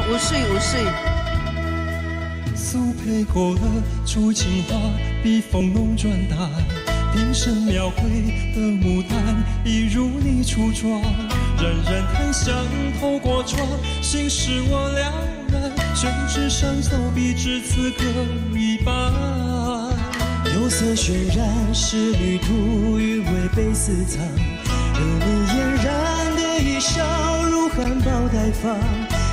午睡午睡。苏配过了竹青花，笔锋浓转淡，平生描绘的牡丹，一如你初妆。冉冉檀香透过窗，心使我两难，宣纸上走笔至此各一半。釉色渲染是旅途，余味被私藏。而你嫣然的一笑，如含苞待放。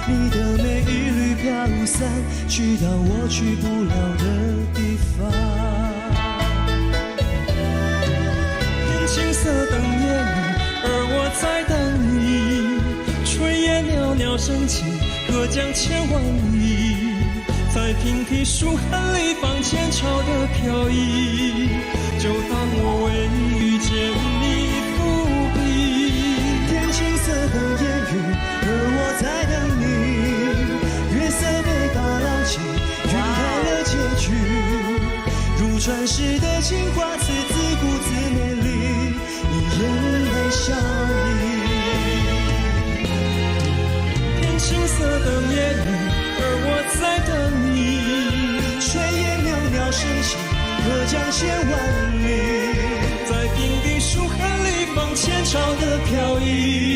你的美一缕飘散，去到我去不了的地方。天青色等烟雨，而我在等你。炊烟袅袅升起，隔江千万里。在平地书汉里放前朝的飘逸，就当我为遇见你伏笔。天青色等烟雨，而我在等你。月色被打捞起，晕开了结局。如传世的情话，字字古字美丽，你眼泪笑意。天青色等烟雨，而我在等你。炊烟袅袅升起，隔江千万里。在平地书汉里放前朝的飘逸。